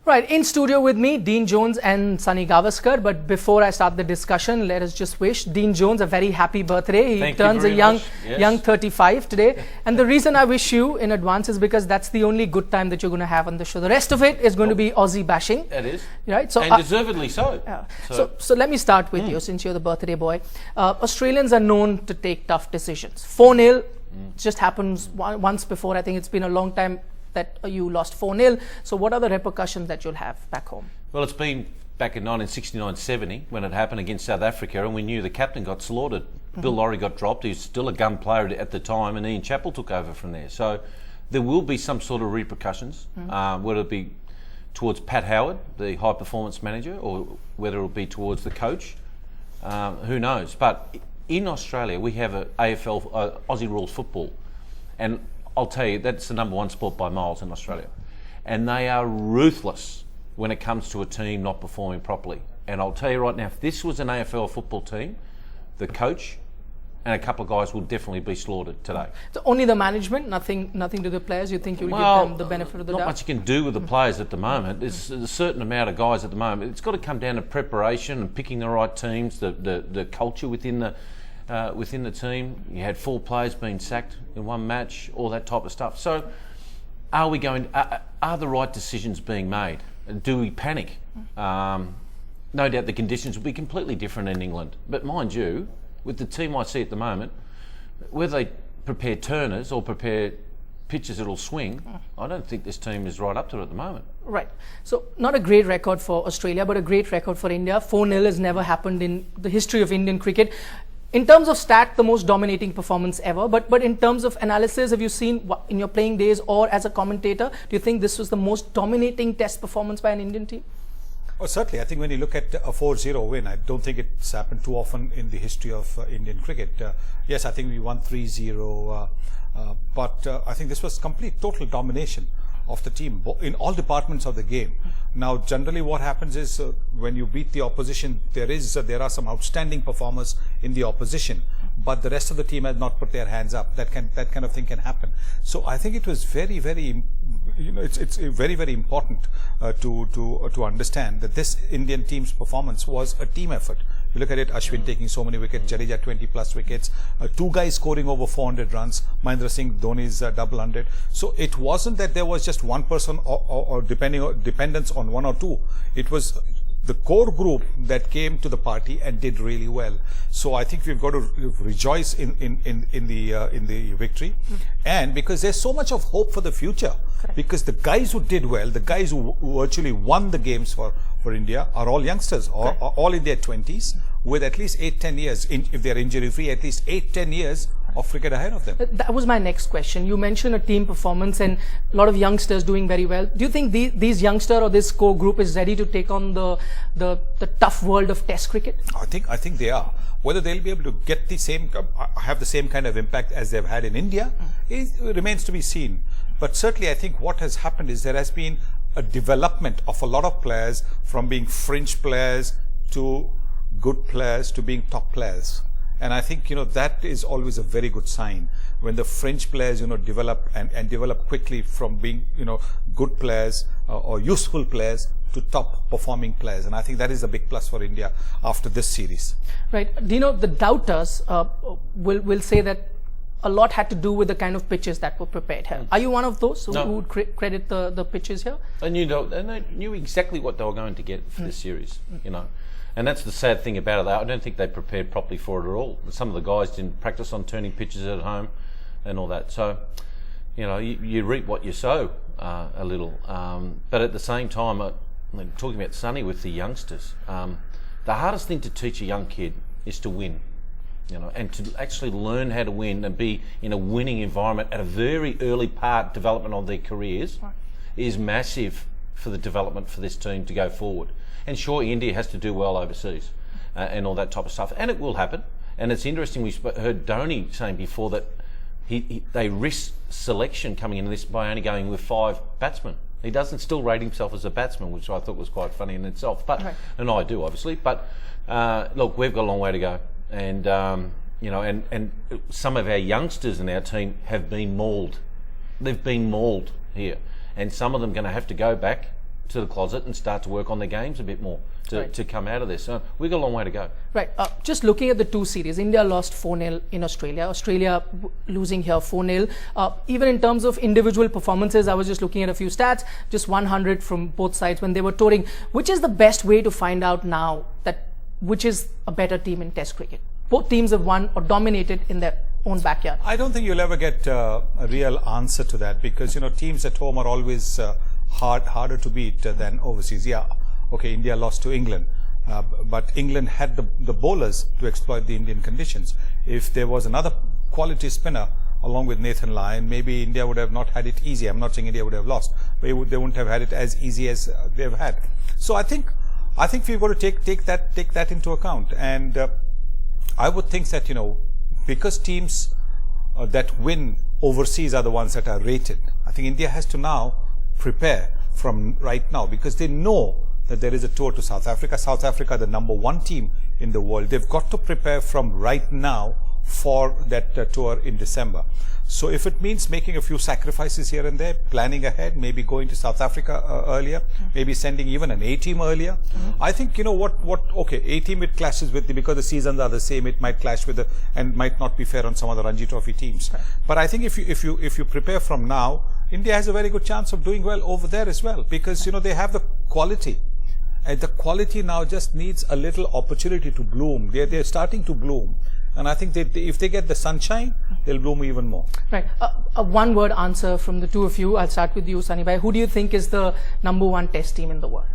Right, in studio with me, Dean Jones and Sunil Gavaskar. But before I start the discussion, let us just wish Dean Jones a very happy birthday. He turns a young 35 today. And the reason I wish you in advance is because that's the only good time that you're going to have on the show. The rest of it is going to be Aussie bashing. It is. Right? So, and deservedly so. So let me start with you, since you're the birthday boy. Australians are known to take tough decisions. 4-0 just happens once before. I think it's been a long time that you lost 4-0. So what are the repercussions that you'll have back home? Well, it's been back in 1969-70 when it happened against South Africa, and we knew the captain got slaughtered. Bill Lawry got dropped. He was still a gun player at the time, and Ian Chappell took over from there. So there will be some sort of repercussions, whether it be towards Pat Howard, the high performance manager, or whether it'll be towards the coach. Who knows? But in Australia, we have a AFL, Aussie rules football, and I'll tell you, that's the number one sport by miles in Australia. And they are ruthless when it comes to a team not performing properly. And I'll tell you right now, if this was an AFL football team, the coach and a couple of guys will definitely be slaughtered today. So only the management, nothing to the players? You think you'll give them the benefit of the doubt? Not much you can do with the players at the moment. There's a certain amount of guys at the moment. It's got to come down to preparation and picking the right teams, the culture within the team. You had 4 players being sacked in one match, all that type of stuff. So are the right decisions being made? Do we panic? No doubt the conditions will be completely different in England. But mind you, with the team I see at the moment, whether they prepare turners or prepare pitches that'll swing, I don't think this team is right up to it at the moment. Right. So not a great record for Australia, but a great record for India. 4-0 has never happened in the history of Indian cricket. In terms of stat, the most dominating performance ever. But in terms of analysis, have you seen in your playing days or as a commentator, do you think this was the most dominating test performance by an Indian team? Oh, certainly. I think when you look at a 4-0 win, I don't think it's happened too often in the history of Indian cricket. Yes, I think we won 3-0, but I think this was complete, total domination of the team in all departments of the game. Now, generally what happens is when you beat the opposition, there are some outstanding performers in the opposition, but the rest of the team has not put their hands up. That kind of thing can happen. So I think it was very, very, it's very, very important to understand that this Indian team's performance was a team effort. You look at it, Ashwin taking so many wickets, Jadeja 20+ wickets, 2 guys scoring over 400 runs, Mahendra Singh Dhoni's double 100. So it wasn't that there was just one person or dependence on 1 or 2. It was the core group that came to the party and did really well. So I think we've got to rejoice in the victory, and because there's so much of hope for the future. Because the guys who did well, the guys who virtually won the games for India are all youngsters, or all in their 20s, with at least 8-10 years, if they're injury free, at least 8-10 years of cricket ahead of them. That was my next question. You mentioned a team performance and a lot of youngsters doing very well. Do you think these youngster or this core group is ready to take on the tough world of Test cricket? I think they are. Whether they'll be able to get have the same kind of impact as they've had in India, remains to be seen. But certainly, I think what has happened is there has been a development of a lot of players from being fringe players to good players to being top players. And I think, that is always a very good sign when the fringe players, develop and develop quickly from being, good players or useful players to top performing players. And I think that is a big plus for India after this series. Right. The doubters will say that a lot had to do with the kind of pitches that were prepared here. Are you one of those who would credit the pitches here? And they knew exactly what they were going to get for this series, And that's the sad thing about it. I don't think they prepared properly for it at all. Some of the guys didn't practice on turning pitches at home and all that. So, you reap what you sow a little. But at the same time, talking about Sunny with the youngsters, the hardest thing to teach a young kid is to win. And to actually learn how to win and be in a winning environment at a very early development of their careers is massive for the development for this team to go forward. And sure, India has to do well overseas and all that type of stuff, and it will happen. And it's interesting, we heard Dhoni saying before that they risk selection coming into this by only going with 5 batsmen. He doesn't still rate himself as a batsman, which I thought was quite funny in itself. But and I do, obviously. But look, we've got a long way to go. And and some of our youngsters in our team have been mauled. They've been mauled here, and some of them are going to have to go back to the closet and start to work on their games a bit more to come out of this. So we've got a long way to go. Right. Just looking at the two series, India lost 4-0 in Australia. Australia losing here 4-0. Even in terms of individual performances, I was just looking at a few stats, just 100 from both sides when they were touring. Which is the best way to find out now that which is a better team in Test cricket? Both teams have won or dominated in their own backyard. I don't think you'll ever get a real answer to that, because teams at home are always harder to beat than overseas. Yeah, okay, India lost to England, but England had the bowlers to exploit the Indian conditions. If there was another quality spinner along with Nathan Lyon, maybe India would have not had it easy. I'm not saying India would have lost, but they wouldn't have had it as easy as they've had. So I think we've got to take that into account, and I would think that because teams that win overseas are the ones that are rated, I think India has to now prepare from right now, because they know that there is a tour to South Africa. South Africa, the #1 team in the world. They've got to prepare from right now for that tour in December. So if it means making a few sacrifices here and there, planning ahead, maybe going to South Africa earlier, maybe sending even an A-team earlier. I think, okay, A-team it clashes with because the seasons are the same, it might clash with and might not be fair on some of the Ranji Trophy teams. Right. But I think if you prepare from now, India has a very good chance of doing well over there as well, because, they have the quality. And the quality now just needs a little opportunity to bloom. They're starting to bloom. And I think if they get the sunshine, they'll bloom even more. Right. A one-word answer from the two of you. I'll start with you, Sunny Bhai. Who do you think is the #1 Test team in the world?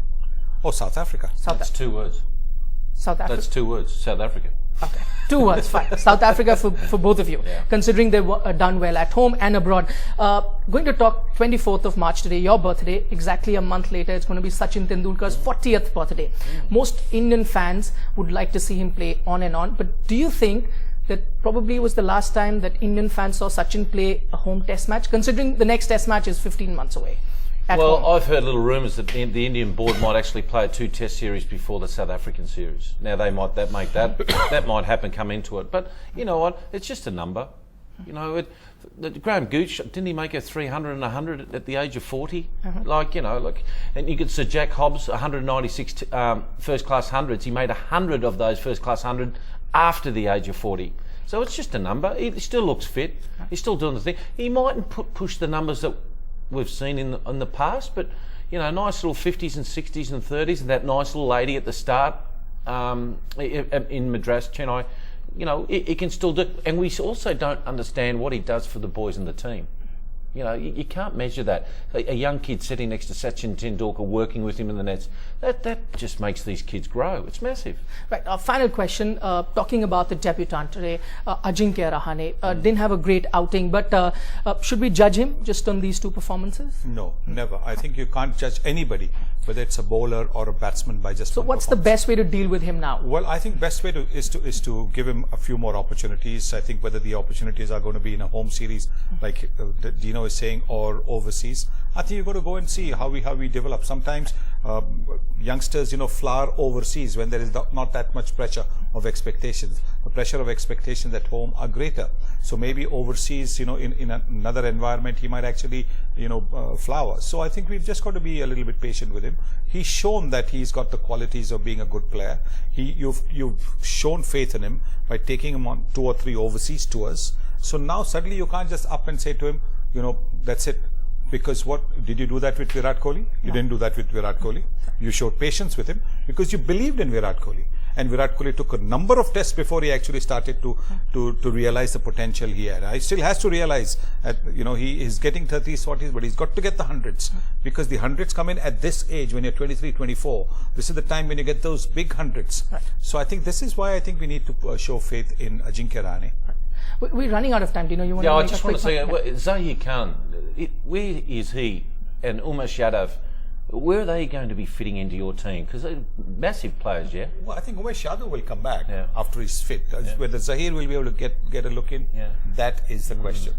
Oh, South Africa. That's 2 words. South Africa. That's 2 words. South Africa. Okay. 2 words, fine. South Africa for both of you, considering they've done well at home and abroad. Going to talk 24th of March today, your birthday. Exactly a month later, it's going to be Sachin Tendulkar's 40th birthday. Most Indian fans would like to see him play on and on. But do you think that probably was the last time that Indian fans saw Sachin play a home Test match, considering the next Test match is 15 months away? Well, I've heard little rumours that the Indian board might actually play a 2 Test series before the South African series. Now that might happen come into it, but you know what? It's just a number. Graham Gooch, didn't he make a 300 and 100 at the age of 40? And you could see Jack Hobbs 196 first class hundreds. He made 100 of those first class 100 after the age of 40. So it's just a number. He still looks fit. He's still doing the thing. He mightn't push the numbers that we've seen in the past, but nice little 50s and 60s and 30s, and that nice little lady at the start in Madras, Chennai, it can still do. And we also don't understand what he does for the boys in the team. You can't measure that. A young kid sitting next to Sachin Tendulkar, working with him in the nets, that just makes these kids grow. It's massive. Right. Final question, talking about the debutant today, Ajinkya Rahane. Didn't have a great outing, but should we judge him just on these 2 performances? No, never. I think you can't judge anybody, whether it's a bowler or a batsman, by just one what's the best way to deal with him now? Well, I think best way is to give him a few more opportunities. I think whether the opportunities are going to be in a home series, like Dino is saying, or overseas, I think you've got to go and see how we develop. Sometimes youngsters, flower overseas when there is not that much pressure of expectations. The pressure of expectations at home are greater. So maybe overseas, in another environment, he might actually, flower. So I think we've just got to be a little bit patient with him. He's shown that he's got the qualities of being a good player. You've shown faith in him by taking him on 2 or 3 overseas tours. So now suddenly you can't just up and say to him, that's it. Because what did you do that with Virat Kohli? You didn't do that with Virat Kohli. You showed patience with him because you believed in Virat Kohli. And Virat Kohli took a number of tests before he actually started to realize the potential he had. He still has to realize that, he is getting 30s, 40s, but he's got to get the 100s. Because the 100s come in at this age when you're 23, 24. This is the time when you get those big 100s. Right. So I think this is why I think we need to show faith in Ajinkya Rahane. We're running out of time. Do you know you want to make I just want to say, Zahir Khan, where is he? And Umesh Yadav, where are they going to be fitting into your team? Because they're massive players, yeah? Well, I think Umesh Yadav will come back after he's fit. Whether Zahir will be able to get a look in, that is the question.